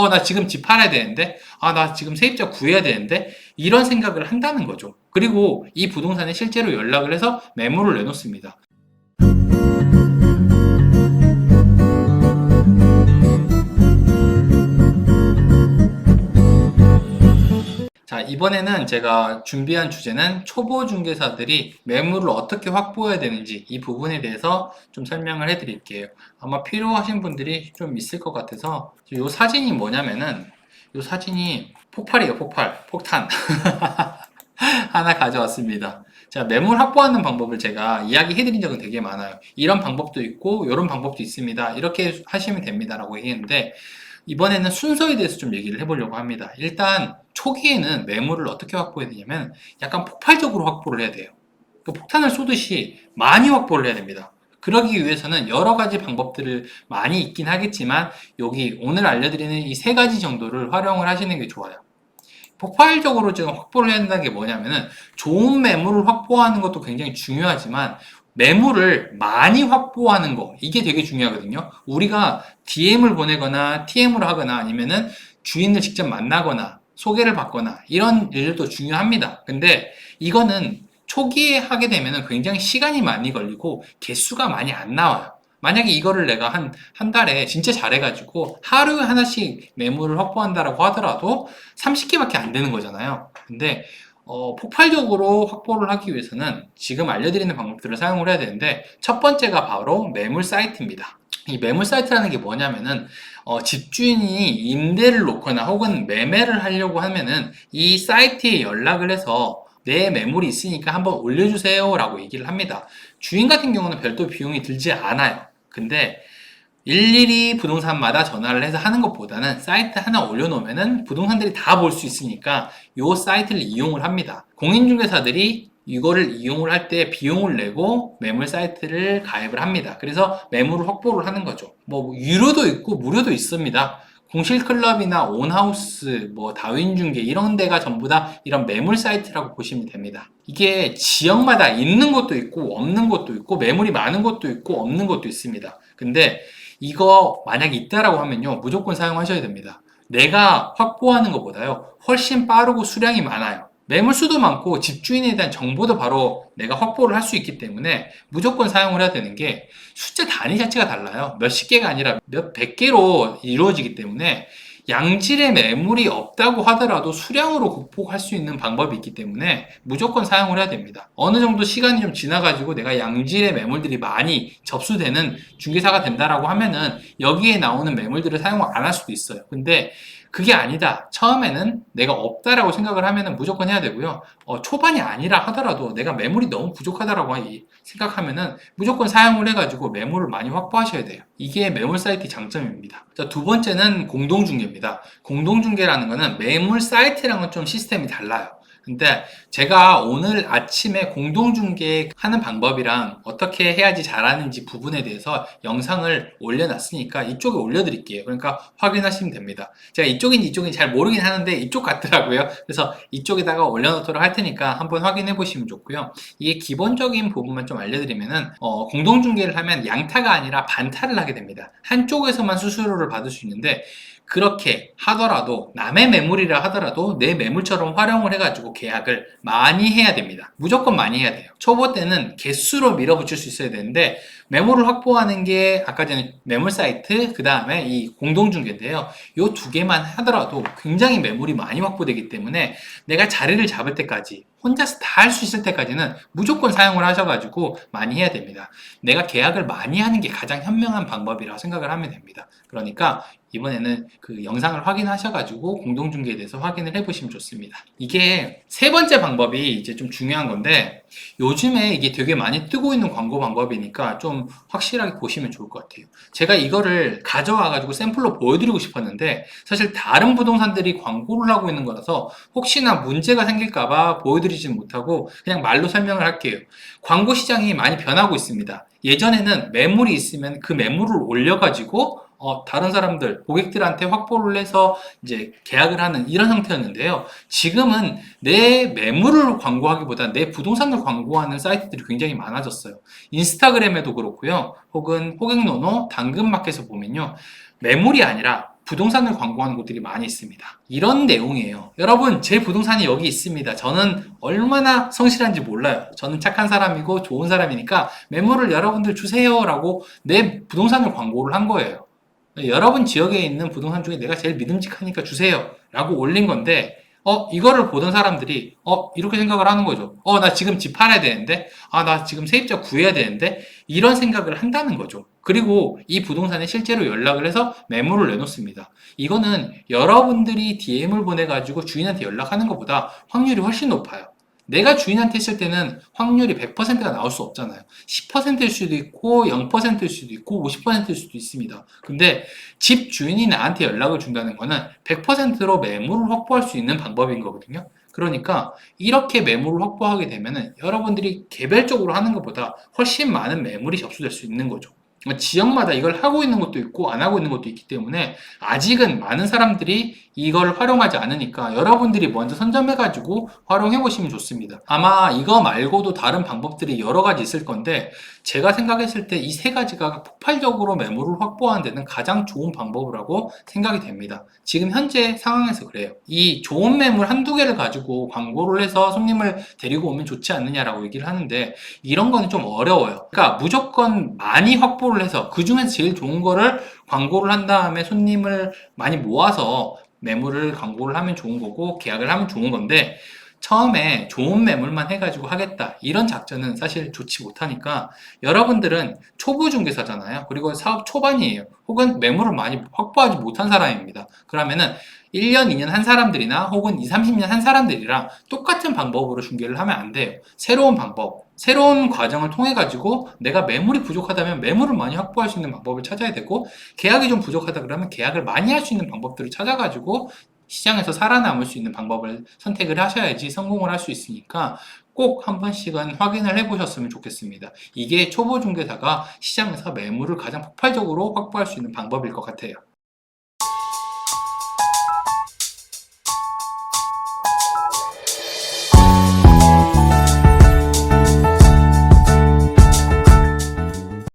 나 지금 집 팔아야 되는데, 나 지금 세입자 구해야 되는데, 이런 생각을 한다는 거죠. 그리고 이 부동산에 실제로 연락을 해서 매물을 내놓습니다. 자, 이번에는 제가 준비한 주제는 초보 중개사들이 매물을 어떻게 확보해야 되는지 이 부분에 대해서 좀 설명을 해 드릴게요. 아마 필요하신 분들이 좀 있을 것 같아서 이 사진이 뭐냐면은 이 사진이 폭발이에요, 폭탄. 하나 가져왔습니다. 자, 매물 확보하는 방법을 제가 이야기해 드린 적은 되게 많아요. 이런 방법도 있고 이런 방법도 있습니다. 이렇게 하시면 됩니다라고 얘기했는데 이번에는 순서에 대해서 좀 얘기를 해보려고 합니다. 일단 초기에는 매물을 어떻게 확보해야 되냐면 약간 폭발적으로 확보를 해야 돼요. 폭탄을 쏘듯이 많이 확보를 해야 됩니다. 그러기 위해서는 여러 가지 방법들을 많이 있긴 하겠지만 여기 오늘 알려드리는 이 세 가지 정도를 활용을 하시는 게 좋아요. 폭발적으로 지금 확보를 해야 된다는 게 뭐냐면은 좋은 매물을 확보하는 것도 굉장히 중요하지만 매물을 많이 확보하는 거 이게 되게 중요하거든요. 우리가 DM을 보내거나 TM을 하거나 아니면은 주인을 직접 만나거나 소개를 받거나 이런 일들도 중요합니다. 근데 이거는 초기에 하게 되면은 굉장히 시간이 많이 걸리고 개수가 많이 안 나와요. 만약에 이거를 내가 한 달에 진짜 잘해가지고 하루에 하나씩 매물을 확보한다라고 하더라도 30개밖에 안 되는 거잖아요. 근데 폭발적으로 확보를 하기 위해서는 지금 알려드리는 방법들을 사용을 해야 되는데 첫 번째가 바로 매물 사이트입니다. 이 매물 사이트라는 게 뭐냐면은 집주인이 임대를 놓거나 혹은 매매를 하려고 하면은 이 사이트에 연락을 해서 내 매물이 있으니까 한번 올려주세요 라고 얘기를 합니다. 주인 같은 경우는 별도 비용이 들지 않아요. 근데 일일이 부동산마다 전화를 해서 하는 것보다는 사이트 하나 올려놓으면은 부동산들이 다 볼 수 있으니까 이 사이트를 이용을 합니다. 공인중개사들이 이거를 이용을 할 때 비용을 내고 매물 사이트를 가입을 합니다. 그래서 매물을 확보를 하는 거죠. 뭐 유료도 있고 무료도 있습니다. 공실클럽이나 온하우스, 뭐 다윈중개 이런 데가 전부 다 이런 매물 사이트라고 보시면 됩니다. 이게 지역마다 있는 곳도 있고 없는 곳도 있고 매물이 많은 곳도 있고 없는 곳도 있습니다. 근데 이거 만약에 있다라고 하면요 무조건 사용하셔야 됩니다. 내가 확보하는 것보다요 훨씬 빠르고 수량이 많아요. 매물 수도 많고 집주인에 대한 정보도 바로 내가 확보를 할 수 있기 때문에 무조건 사용을 해야 되는 게 숫자 단위 자체가 달라요. 몇십 개가 아니라 몇백 개로 이루어지기 때문에 양질의 매물이 없다고 하더라도 수량으로 극복할 수 있는 방법이 있기 때문에 무조건 사용을 해야 됩니다. 어느 정도 시간이 좀 지나가지고 내가 양질의 매물들이 많이 접수되는 중개사가 된다라고 하면은 여기에 나오는 매물들을 사용을 안 할 수도 있어요. 근데 그게 아니다. 처음에는 내가 없다라고 생각을 하면은 무조건 해야 되고요. 초반이 아니라 하더라도 내가 매물이 너무 부족하다라고 생각하면은 무조건 사용을 해가지고 매물을 많이 확보하셔야 돼요. 이게 매물 사이트 장점입니다. 자, 두 번째는 공동중개입니다. 공동중개라는 거는 매물 사이트랑은 좀 시스템이 달라요. 근데 제가 오늘 아침에 공동중개 하는 방법이랑 어떻게 해야지 잘하는지 부분에 대해서 영상을 올려놨으니까 이쪽에 올려드릴게요. 그러니까 확인하시면 됩니다. 제가 이쪽인지 이쪽인지 잘 모르긴 하는데 이쪽 같더라고요. 그래서 이쪽에다가 올려놓도록 할 테니까 한번 확인해 보시면 좋고요. 이게 기본적인 부분만 좀 알려드리면은 공동중개를 하면 양타가 아니라 반타를 하게 됩니다. 한쪽에서만 수수료를 받을 수 있는데 그렇게 하더라도 남의 매물이라 하더라도 내 매물처럼 활용을 해가지고 계약을 많이 해야 됩니다. 무조건 많이 해야 돼요. 초보 때는 개수로 밀어붙일 수 있어야 되는데 매물을 확보하는 게 아까 전에 매물 사이트 그 다음에 이 공동중개인데요. 이 두 개만 하더라도 굉장히 매물이 많이 확보되기 때문에 내가 자리를 잡을 때까지 혼자서 다 할 수 있을 때까지는 무조건 사용을 하셔가지고 많이 해야 됩니다. 내가 계약을 많이 하는 게 가장 현명한 방법이라고 생각을 하면 됩니다. 그러니까 이번에는 그 영상을 확인하셔가지고 공동중개에 대해서 확인을 해보시면 좋습니다. 이게 세 번째 방법이 이제 좀 중요한 건데 요즘에 이게 되게 많이 뜨고 있는 광고 방법이니까 좀 확실하게 보시면 좋을 것 같아요. 제가 이거를 가져와가지고 샘플로 보여드리고 싶었는데 사실 다른 부동산들이 광고를 하고 있는 거라서 혹시나 문제가 생길까봐 보여드리진 못하고 그냥 말로 설명을 할게요. 광고 시장이 많이 변하고 있습니다. 예전에는 매물이 있으면 그 매물을 올려가지고 다른 사람들, 고객들한테 확보를 해서 이제 계약을 하는 이런 형태였는데요. 지금은 내 매물을 광고하기보다 내 부동산을 광고하는 사이트들이 굉장히 많아졌어요. 인스타그램에도 그렇고요. 혹은 호갱노노, 당근마켓에서 보면요. 매물이 아니라 부동산을 광고하는 곳들이 많이 있습니다. 이런 내용이에요. 여러분, 제 부동산이 여기 있습니다. 저는 얼마나 성실한지 몰라요. 저는 착한 사람이고 좋은 사람이니까 매물을 여러분들 주세요 라고 내 부동산을 광고를 한 거예요. 여러분 지역에 있는 부동산 중에 내가 제일 믿음직하니까 주세요 라고 올린 건데, 이거를 보던 사람들이, 이렇게 생각을 하는 거죠. 나 지금 집 팔아야 되는데, 나 지금 세입자 구해야 되는데, 이런 생각을 한다는 거죠. 그리고 이 부동산에 실제로 연락을 해서 매물을 내놓습니다. 이거는 여러분들이 DM을 보내가지고 주인한테 연락하는 것보다 확률이 훨씬 높아요. 내가 주인한테 했을 때는 확률이 100%가 나올 수 없잖아요. 10%일 수도 있고 0%일 수도 있고 50%일 수도 있습니다. 근데 집 주인이 나한테 연락을 준다는 거는 100%로 매물을 확보할 수 있는 방법인 거거든요. 그러니까 이렇게 매물을 확보하게 되면은 여러분들이 개별적으로 하는 것보다 훨씬 많은 매물이 접수될 수 있는 거죠. 지역마다 이걸 하고 있는 것도 있고 안 하고 있는 것도 있기 때문에 아직은 많은 사람들이 이걸 활용하지 않으니까 여러분들이 먼저 선점해가지고 활용해 보시면 좋습니다. 아마 이거 말고도 다른 방법들이 여러 가지 있을 건데 제가 생각했을 때 이 세 가지가 폭발적으로 매물을 확보하는 데는 가장 좋은 방법이라고 생각이 됩니다. 지금 현재 상황에서 그래요. 이 좋은 매물 한두 개를 가지고 광고를 해서 손님을 데리고 오면 좋지 않느냐라고 얘기를 하는데 이런 거는 좀 어려워요. 그러니까 무조건 많이 확보를 해서 그 중에서 제일 좋은 거를 광고를 한 다음에 손님을 많이 모아서 매물을 광고를 하면 좋은 거고 계약을 하면 좋은 건데 처음에 좋은 매물만 해가지고 하겠다 이런 작전은 사실 좋지 못하니까 여러분들은 초보 중개사잖아요. 그리고 사업 초반이에요. 혹은 매물을 많이 확보하지 못한 사람입니다. 그러면은 1년, 2년 한 사람들이나 혹은 2, 30년 한 사람들이랑 똑같은 방법으로 중개를 하면 안 돼요. 새로운 방법, 새로운 과정을 통해 가지고 내가 매물이 부족하다면 매물을 많이 확보할 수 있는 방법을 찾아야 되고 계약이 좀 부족하다 그러면 계약을 많이 할 수 있는 방법들을 찾아가지고 시장에서 살아남을 수 있는 방법을 선택을 하셔야지 성공을 할 수 있으니까 꼭 한 번씩은 확인을 해보셨으면 좋겠습니다. 이게 초보 중개사가 시장에서 매물을 가장 폭발적으로 확보할 수 있는 방법일 것 같아요.